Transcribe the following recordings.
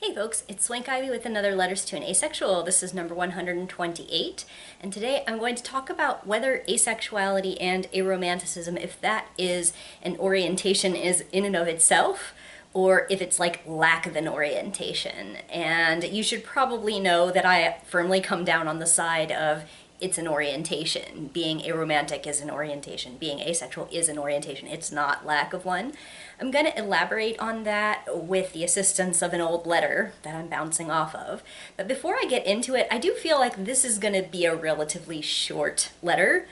Hey folks, it's Swank Ivy with another Letters to an Asexual. This is number 128, and today I'm going to talk about whether asexuality and aromanticism, if that is an orientation is in and of itself, or if it's like lack of an orientation. And you should probably know that I firmly come down on the side of it's an orientation. Being aromantic is an orientation. Being asexual is an orientation. It's not lack of one. I'm going to elaborate on that with the assistance of an old letter that I'm bouncing off of. But before I get into it, I do feel like this is going to be a relatively short letter,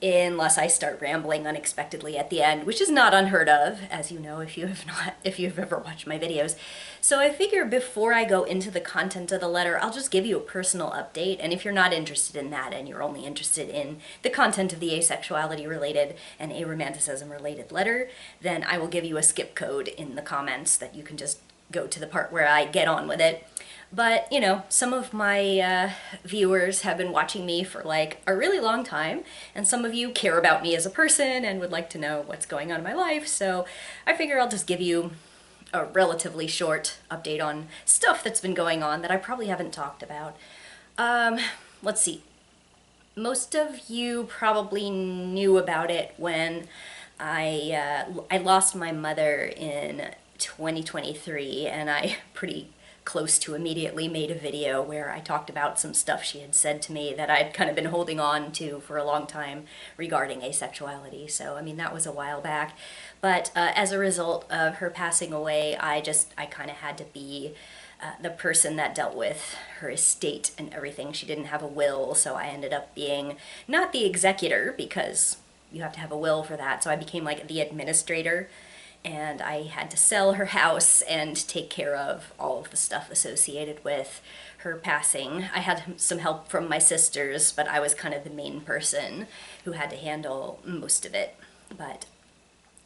unless I start rambling unexpectedly at the end, which is not unheard of, as you know if you've ever watched my videos. So I figure before I go into the content of the letter, I'll just give you a personal update, and if you're not interested in that and you're only interested in the content of the asexuality related and aromanticism related letter, then I will give you a skip code in the comments that you can just go to the part where I get on with it. But, you know, some of my viewers have been watching me for like a really long time, and some of you care about me as a person and would like to know what's going on in my life, so I figure I'll just give you a relatively short update on stuff that's been going on that I probably haven't talked about. Let's see. Most of you probably knew about it when I lost my mother in 2023, and I pretty close to immediately made a video where I talked about some stuff she had said to me that I'd kind of been holding on to for a long time regarding asexuality. So, I mean, that was a while back. But as a result of her passing away, I kind of had to be the person that dealt with her estate and everything. She didn't have a will, so I ended up being not the executor, because you have to have a will for that, so I became like the administrator, and I had to sell her house and take care of all of the stuff associated with her passing. I had some help from my sisters, but I was kind of the main person who had to handle most of it. But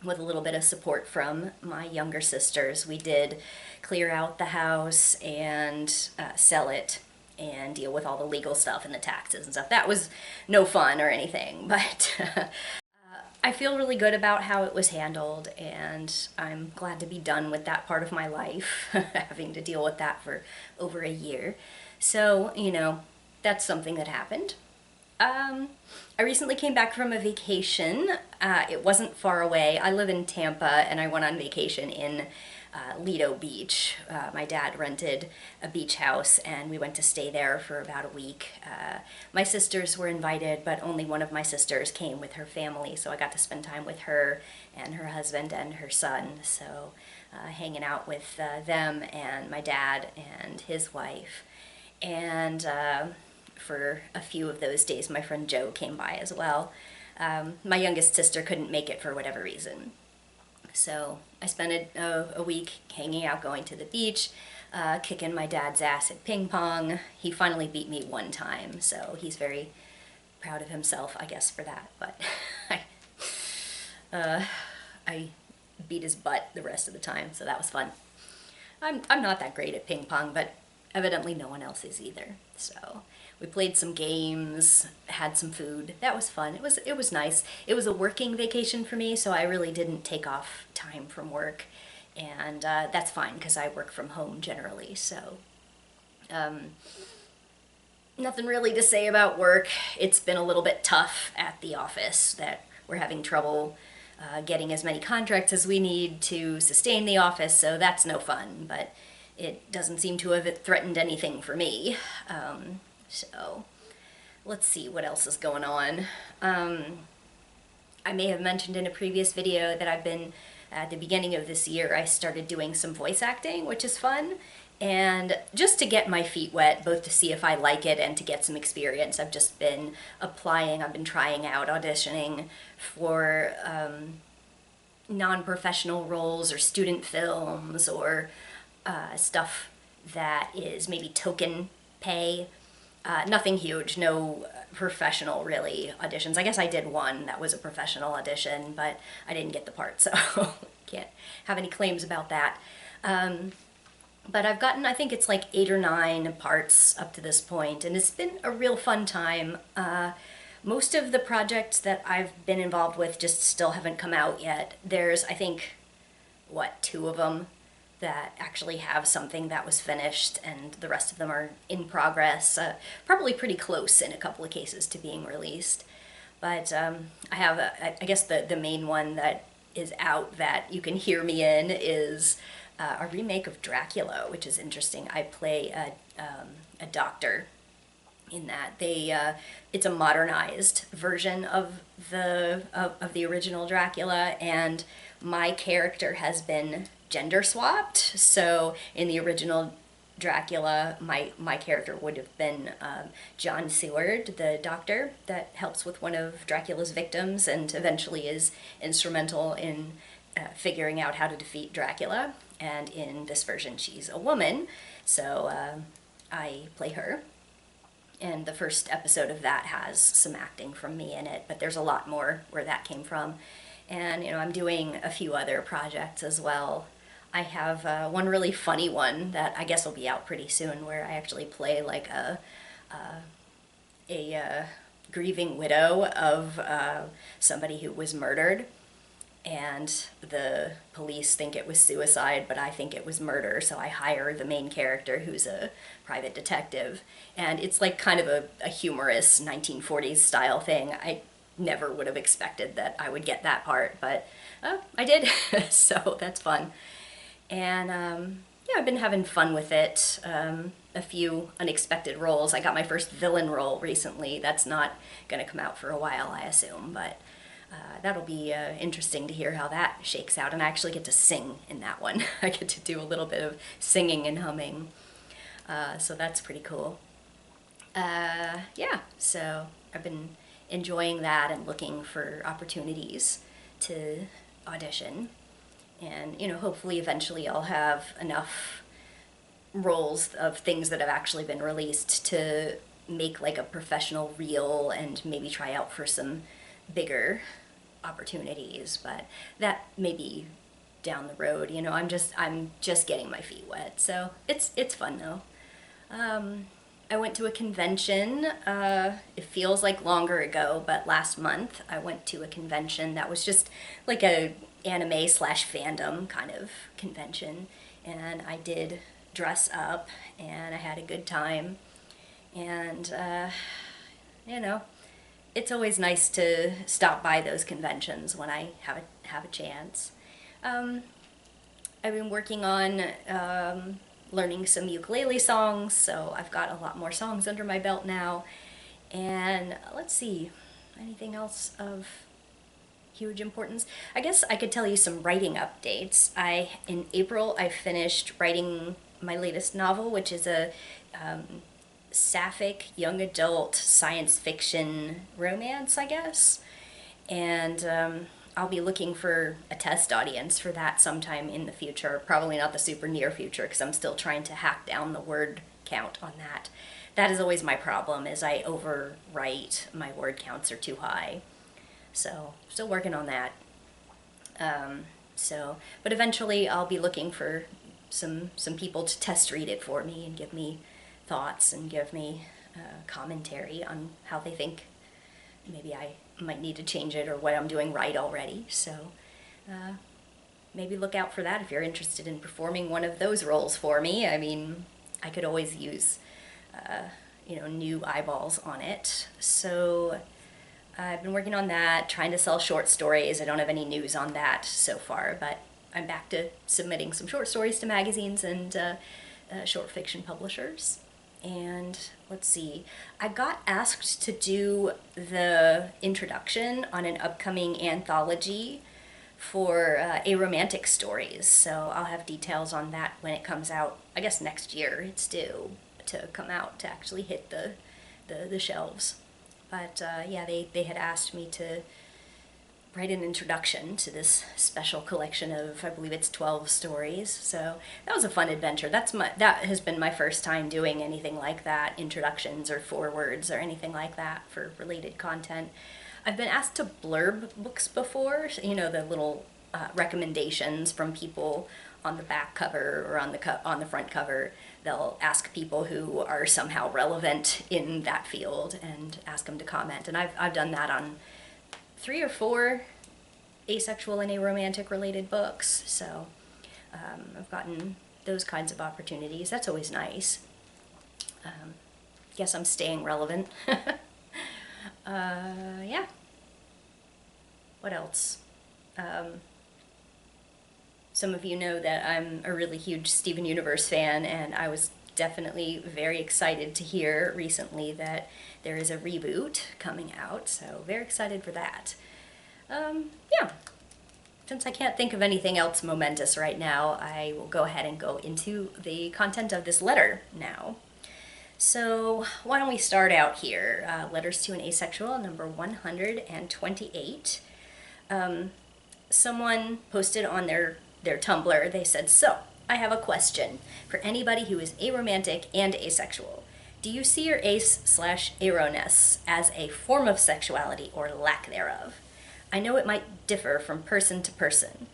with a little bit of support from my younger sisters, we did clear out the house and sell it and deal with all the legal stuff and the taxes and stuff. That was no fun or anything, but I feel really good about how it was handled, and I'm glad to be done with that part of my life, having to deal with that for over a year. So, you know, that's something that happened. I recently came back from a vacation. It wasn't far away. I live in Tampa, and I went on vacation in Lido Beach. My dad rented a beach house, and we went to stay there for about a week. My sisters were invited, but only one of my sisters came with her family, so I got to spend time with her and her husband and her son. So hanging out with them and my dad and his wife. And for a few of those days, my friend Joe came by as well. My youngest sister couldn't make it for whatever reason. So I spent a week hanging out, going to the beach, kicking my dad's ass at ping pong. He finally beat me one time, so he's very proud of himself, I guess, for that. But I beat his butt the rest of the time, so that was fun. I'm not that great at ping pong, but evidently no one else is either. So we played some games, had some food. That was fun. It was nice. It was a working vacation for me, so I really didn't take off time from work, and that's fine because I work from home generally. So nothing really to say about work. It's been a little bit tough at the office. That we're having trouble getting as many contracts as we need to sustain the office, so that's no fun. But it doesn't seem to have threatened anything for me. So let's see what else is going on. I may have mentioned in a previous video that I've been, at the beginning of this year, I started doing some voice acting, which is fun. And just to get my feet wet, both to see if I like it and to get some experience, I've just been applying, I've been trying out, auditioning for non-professional roles or student films or stuff that is maybe token pay. Nothing huge, no professional, really, auditions. I guess I did one that was a professional audition, but I didn't get the part, so can't have any claims about that. But I've gotten, I think it's like 8 or 9 parts up to this point, and it's been a real fun time. Most of the projects that I've been involved with just still haven't come out yet. There's, I think, 2 of them that actually have something that was finished, and the rest of them are in progress, probably pretty close in a couple of cases to being released. But I have, I guess the main one that is out that you can hear me in is a remake of Dracula, which is interesting. I play a doctor in that. It's a modernized version of the original Dracula, and my character has been gender swapped. So in the original Dracula, my character would have been John Seward, the doctor that helps with one of Dracula's victims and eventually is instrumental in figuring out how to defeat Dracula. And in this version, she's a woman, so I play her. And the first episode of that has some acting from me in it, but there's a lot more where that came from. And, I'm doing a few other projects as well. I have one really funny one that I guess will be out pretty soon, where I actually play like a grieving widow of somebody who was murdered, and the police think it was suicide, but I think it was murder, so I hire the main character, who's a private detective, and it's like kind of a humorous 1940s style thing. I never would have expected that I would get that part, but I did, so that's fun. And yeah, I've been having fun with it. A few unexpected roles. I got my first villain role recently. That's not going to come out for a while, I assume, but that'll be interesting to hear how that shakes out. And I actually get to sing in that one. I get to do a little bit of singing and humming, so that's pretty cool. Yeah, so I've been enjoying that and looking for opportunities to audition. And, hopefully eventually I'll have enough roles of things that have actually been released to make like a professional reel and maybe try out for some bigger opportunities, but that may be down the road. I'm just getting my feet wet, so it's fun though. I went to a convention, it feels like longer ago, but last month I went to a convention that was just like a anime slash fandom kind of convention, and I did dress up and I had a good time. And it's always nice to stop by those conventions when I have a chance. I've been working on learning some ukulele songs, so I've got a lot more songs under my belt now. And let's see, anything else of huge importance? I guess I could tell you some writing updates. In April, I finished writing my latest novel, which is a sapphic young adult science fiction romance, I guess. And I'll be looking for a test audience for that sometime in the future. Probably not the super near future, because I'm still trying to hack down the word count on that. That is always my problem, is I overwrite. My word counts are too high. So, still working on that. But eventually I'll be looking for some people to test read it for me and give me thoughts and give me commentary on how they think maybe I might need to change it or what I'm doing right already. So maybe look out for that if you're interested in performing one of those roles for me. I mean, I could always use new eyeballs on it. So I've been working on that, trying to sell short stories. I don't have any news on that so far, but I'm back to submitting some short stories to magazines and short fiction publishers. And let's see, I got asked to do the introduction on an upcoming anthology for aromantic stories. So I'll have details on that when it comes out. I guess next year it's due to come out to actually hit the shelves. But yeah, they had asked me to write an introduction to this special collection of, I believe it's 12 stories. So that was a fun adventure. That has been my first time doing anything like that, introductions or forewords or anything like that for related content. I've been asked to blurb books before, the little recommendations from people on the back cover or on the front cover. They'll ask people who are somehow relevant in that field and ask them to comment. And I've done that on 3 or 4 asexual and aromantic related books. So I've gotten those kinds of opportunities. That's always nice. Guess I'm staying relevant. Yeah. What else? Some of you know that I'm a really huge Steven Universe fan, and I was definitely very excited to hear recently that there is a reboot coming out, so very excited for that. Yeah. Since I can't think of anything else momentous right now, I will go ahead and go into the content of this letter now. So why don't we start out here? Letters to an Asexual, number 128. Someone posted on their Tumblr, they said, "So, I have a question for anybody who is aromantic and asexual. Do you see your ace/aroness as a form of sexuality or lack thereof? I know it might differ from person to person,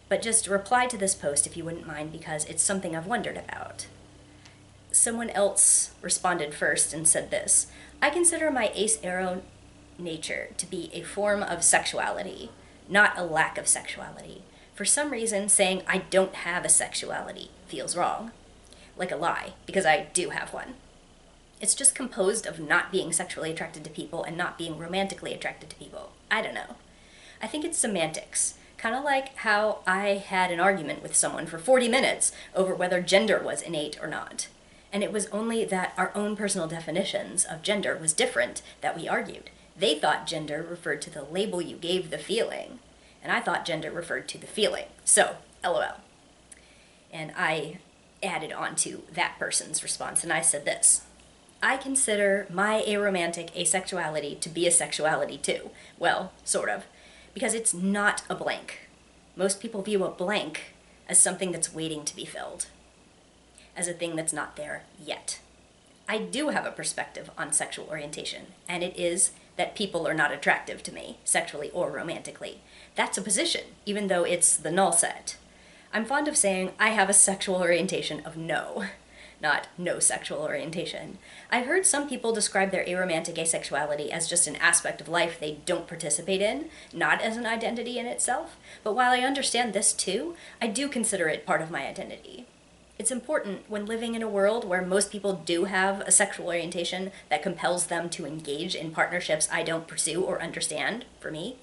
but just reply to this post if you wouldn't mind, because it's something I've wondered about." Someone else responded first and said this: "I consider my ace-aro nature to be a form of sexuality, not a lack of sexuality. For some reason, saying I don't have a sexuality feels wrong. Like a lie, because I do have one. It's just composed of not being sexually attracted to people and not being romantically attracted to people. I don't know. I think it's semantics. Kind of like how I had an argument with someone for 40 minutes over whether gender was innate or not. And it was only that our own personal definitions of gender was different that we argued. They thought gender referred to the label you gave the feeling, and I thought gender referred to the feeling. So, LOL." And I added on to that person's response, and I said this: "I consider my aromantic asexuality to be a sexuality too. Well, sort of. Because it's not a blank. Most people view a blank as something that's waiting to be filled, as a thing that's not there yet. I do have a perspective on sexual orientation, and it is that people are not attractive to me, sexually or romantically. That's a position, even though it's the null set. I'm fond of saying I have a sexual orientation of no, not no sexual orientation. I've heard some people describe their aromantic asexuality as just an aspect of life they don't participate in, not as an identity in itself. But while I understand this too, I do consider it part of my identity. It's important when living in a world where most people do have a sexual orientation that compels them to engage in partnerships I don't pursue or understand, for me.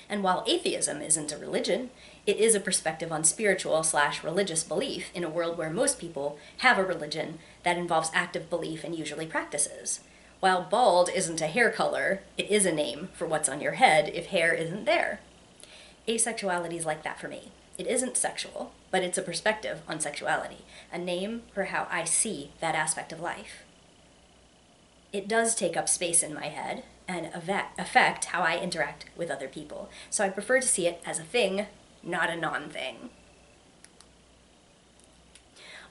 And while atheism isn't a religion, it is a perspective on spiritual/religious belief in a world where most people have a religion that involves active belief and usually practices. While bald isn't a hair color, it is a name for what's on your head if hair isn't there. Asexuality is like that for me. It isn't sexual, but it's a perspective on sexuality, a name for how I see that aspect of life. It does take up space in my head and affect how I interact with other people, so I prefer to see it as a thing, not a non-thing."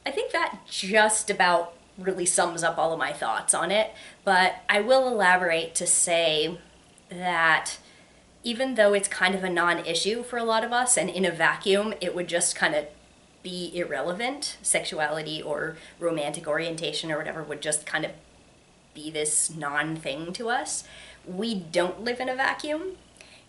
I think that just about really sums up all of my thoughts on it, but I will elaborate to say that even though it's kind of a non-issue for a lot of us, and in a vacuum it would just kind of be irrelevant, sexuality or romantic orientation or whatever would just kind of be this non-thing to us, we don't live in a vacuum.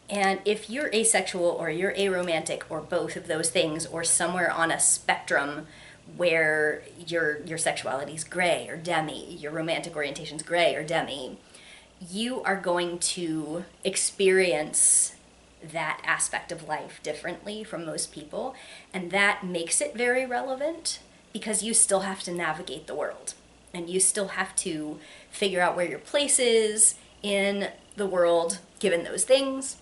And if you're asexual or you're aromantic or both of those things, or somewhere on a spectrum where your sexuality is gray or demi, your romantic orientation's gray or demi, you are going to experience that aspect of life differently from most people, and that makes it very relevant because you still have to navigate the world, and you still have to figure out where your place is in the world given those things.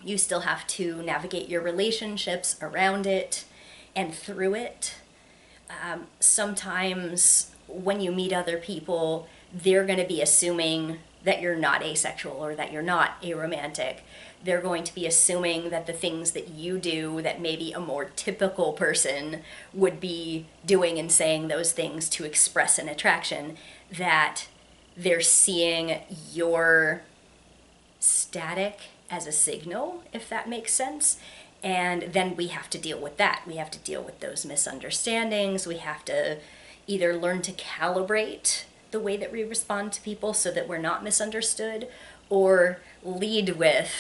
You still have to navigate your relationships around it and through it. Sometimes when you meet other people, they're going to be assuming that you're not asexual or that you're not aromantic. They're going to be assuming that the things that you do that maybe a more typical person would be doing and saying those things to express an attraction, that they're seeing your static as a signal, if that makes sense. And then we have to deal with that. We have to deal with those misunderstandings. We have to either learn to calibrate the way that we respond to people so that we're not misunderstood, or lead with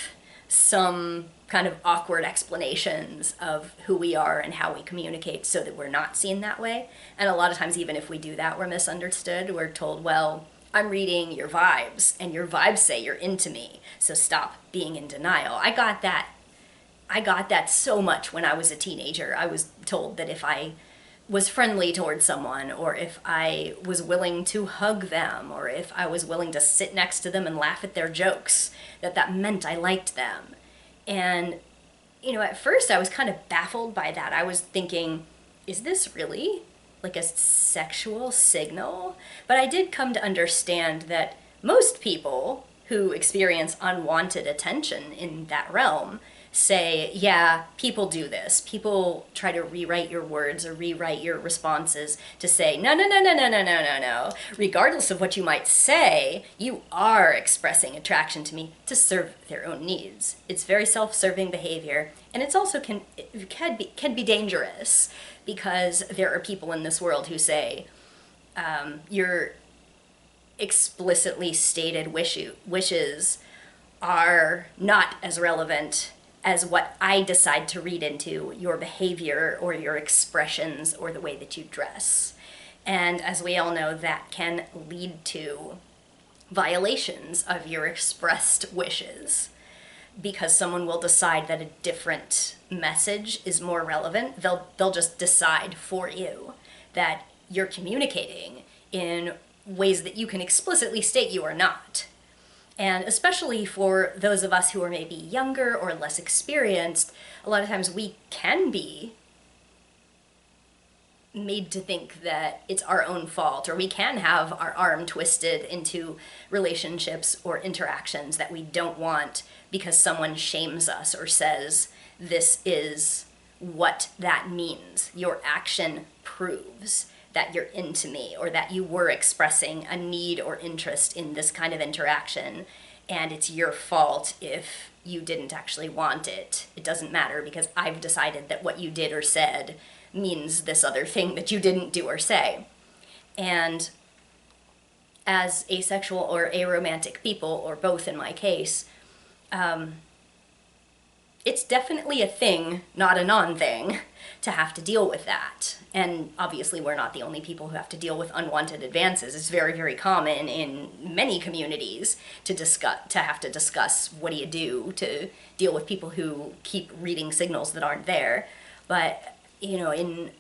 some kind of awkward explanations of who we are and how we communicate so that we're not seen that way. And a lot of times, even if we do that, we're misunderstood. We're told, well, I'm reading your vibes, and your vibes say you're into me, so stop being in denial. I got that so much when I was a teenager. I was told that if I was friendly towards someone, or if I was willing to hug them, or if I was willing to sit next to them and laugh at their jokes, that meant I liked them. And, at first I was kind of baffled by that. I was thinking, is this really like a sexual signal? But I did come to understand that most people who experience unwanted attention in that realm say, yeah, people do this. People try to rewrite your words or rewrite your responses to say, no, no, no, no, no, no, no, no, no. Regardless of what you might say, you are expressing attraction to me to serve their own needs. It's very self-serving behavior, and it's also can be dangerous, because there are people in this world who say, your explicitly stated wishes are not as relevant as what I decide to read into your behavior or your expressions or the way that you dress. And as we all know, that can lead to violations of your expressed wishes, because someone will decide that a different message is more relevant. They'll just decide for you that you're communicating in ways that you can explicitly state you are not. And especially for those of us who are maybe younger or less experienced, a lot of times we can be made to think that it's our own fault, or we can have our arm twisted into relationships or interactions that we don't want because someone shames us or says, this is what that means. Your action proves that you're into me, or that you were expressing a need or interest in this kind of interaction, and it's your fault if you didn't actually want it. It doesn't matter, because I've decided that what you did or said means this other thing that you didn't do or say. And as asexual or aromantic people, or both in my case, it's definitely a thing, not a non-thing, to have to deal with that. And obviously we're not the only people who have to deal with unwanted advances. It's very, very common in many communities to have to discuss what do you do to deal with people who keep reading signals that aren't there. But, in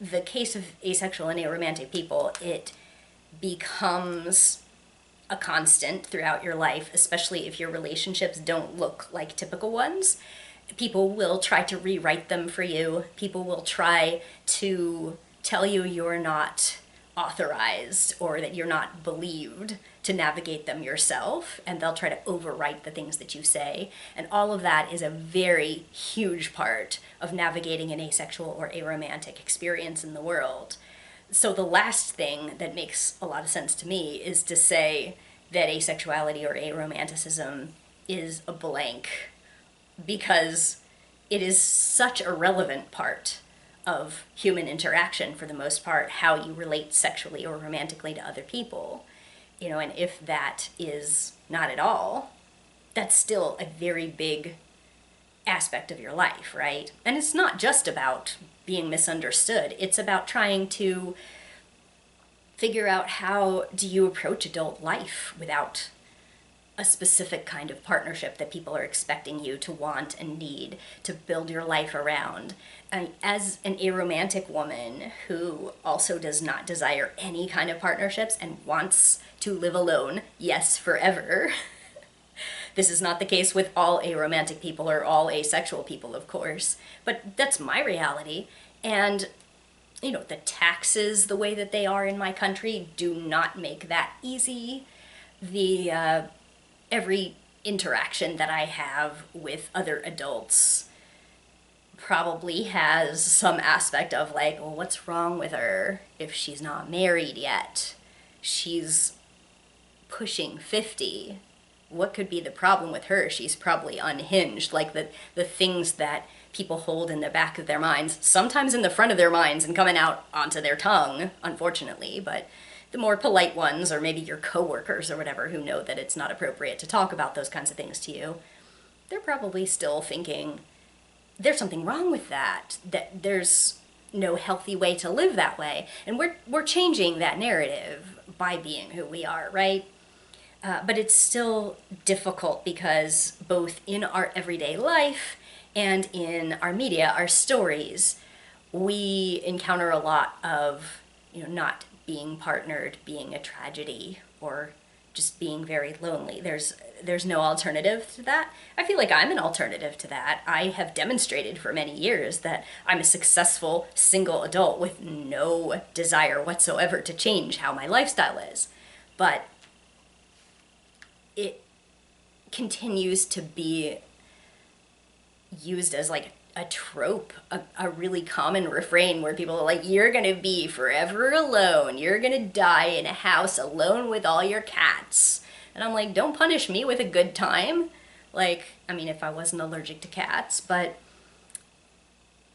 the case of asexual and aromantic people, it becomes a constant throughout your life, especially if your relationships don't look like typical ones. People will try to rewrite them for you. People will try to tell you you're not authorized, or that you're not believed to navigate them yourself, and they'll try to overwrite the things that you say. And all of that is a very huge part of navigating an asexual or aromantic experience in the world. So the last thing that makes a lot of sense to me is to say that asexuality or aromanticism is a blank, because it is such a relevant part of human interaction, for the most part, how you relate sexually or romantically to other people. And if that is not at all, that's still a very big aspect of your life, right? And it's not just about being misunderstood. It's about trying to figure out, how do you approach adult life without a specific kind of partnership that people are expecting you to want and need to build your life around. And as an aromantic woman who also does not desire any kind of partnerships and wants to live alone, yes, forever. This is not the case with all aromantic people or all asexual people, of course, but that's my reality. And the taxes, the way that they are in my country, do not make that easy. Every interaction that I have with other adults probably has some aspect of like, well, what's wrong with her if she's not married yet? She's pushing 50. What could be the problem with her? She's probably unhinged. Like the things that people hold in the back of their minds, sometimes in the front of their minds and coming out onto their tongue, unfortunately, but the more polite ones, or maybe your coworkers or whatever, who know that it's not appropriate to talk about those kinds of things to you, they're probably still thinking there's something wrong with that, that there's no healthy way to live that way. And we're changing that narrative by being who we are, right? But it's still difficult because both in our everyday life and in our media, our stories, we encounter a lot of, not being partnered being a tragedy, or just being very lonely. There's no alternative to that. I feel like I'm an alternative to that. I have demonstrated for many years that I'm a successful single adult with no desire whatsoever to change how my lifestyle is. But it continues to be used as like a trope, a really common refrain where people are like, you're gonna be forever alone, you're gonna die in a house alone with all your cats. And I'm like, don't punish me with a good time. Like, I mean, if I wasn't allergic to cats, but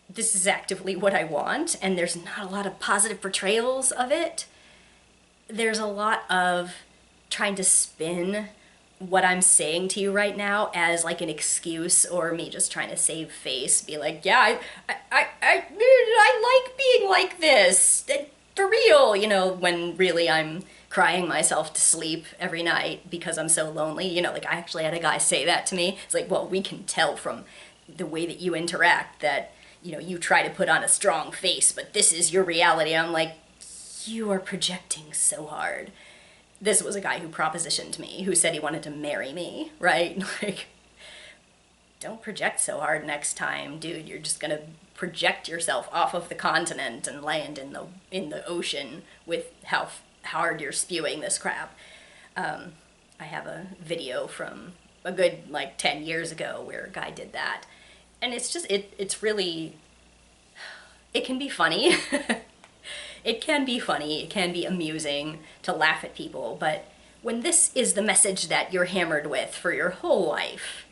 this is actively what I want, and there's not a lot of positive portrayals of it. There's a lot of trying to spin what I'm saying to you right now as like an excuse, or me just trying to save face, be like, yeah, I like being like this, for real, when really I'm crying myself to sleep every night because I'm so lonely. Like I actually had a guy say that to me. It's like, well, we can tell from the way that you interact that, you try to put on a strong face, but this is your reality. I'm like, you are projecting so hard. This was a guy who propositioned me, who said he wanted to marry me, right? Like, don't project so hard next time, dude. You're just gonna project yourself off of the continent and land in the ocean with how hard you're spewing this crap. I have a video from a good 10 years ago where a guy did that, and it's just it's really, it can be funny. It can be funny, it can be amusing to laugh at people, but when this is the message that you're hammered with for your whole life,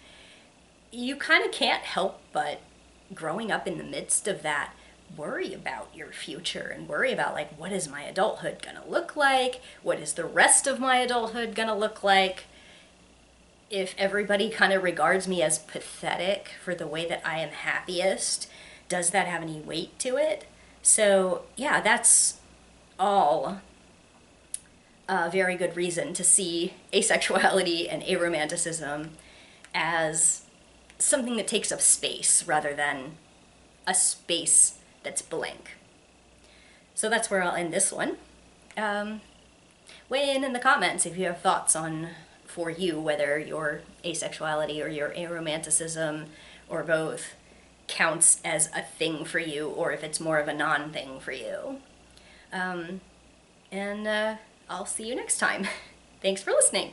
you kind of can't help but, growing up in the midst of that, worry about your future and worry about what is my adulthood gonna look like? What is the rest of my adulthood gonna look like? If everybody kind of regards me as pathetic for the way that I am happiest, does that have any weight to it? So yeah, that's all a very good reason to see asexuality and aromanticism as something that takes up space rather than a space that's blank. So that's where I'll end this one. Weigh in the comments if you have thoughts on, for you, whether your asexuality or your aromanticism or both counts as a thing for you, or if it's more of a non-thing for you. And I'll see you next time. Thanks for listening.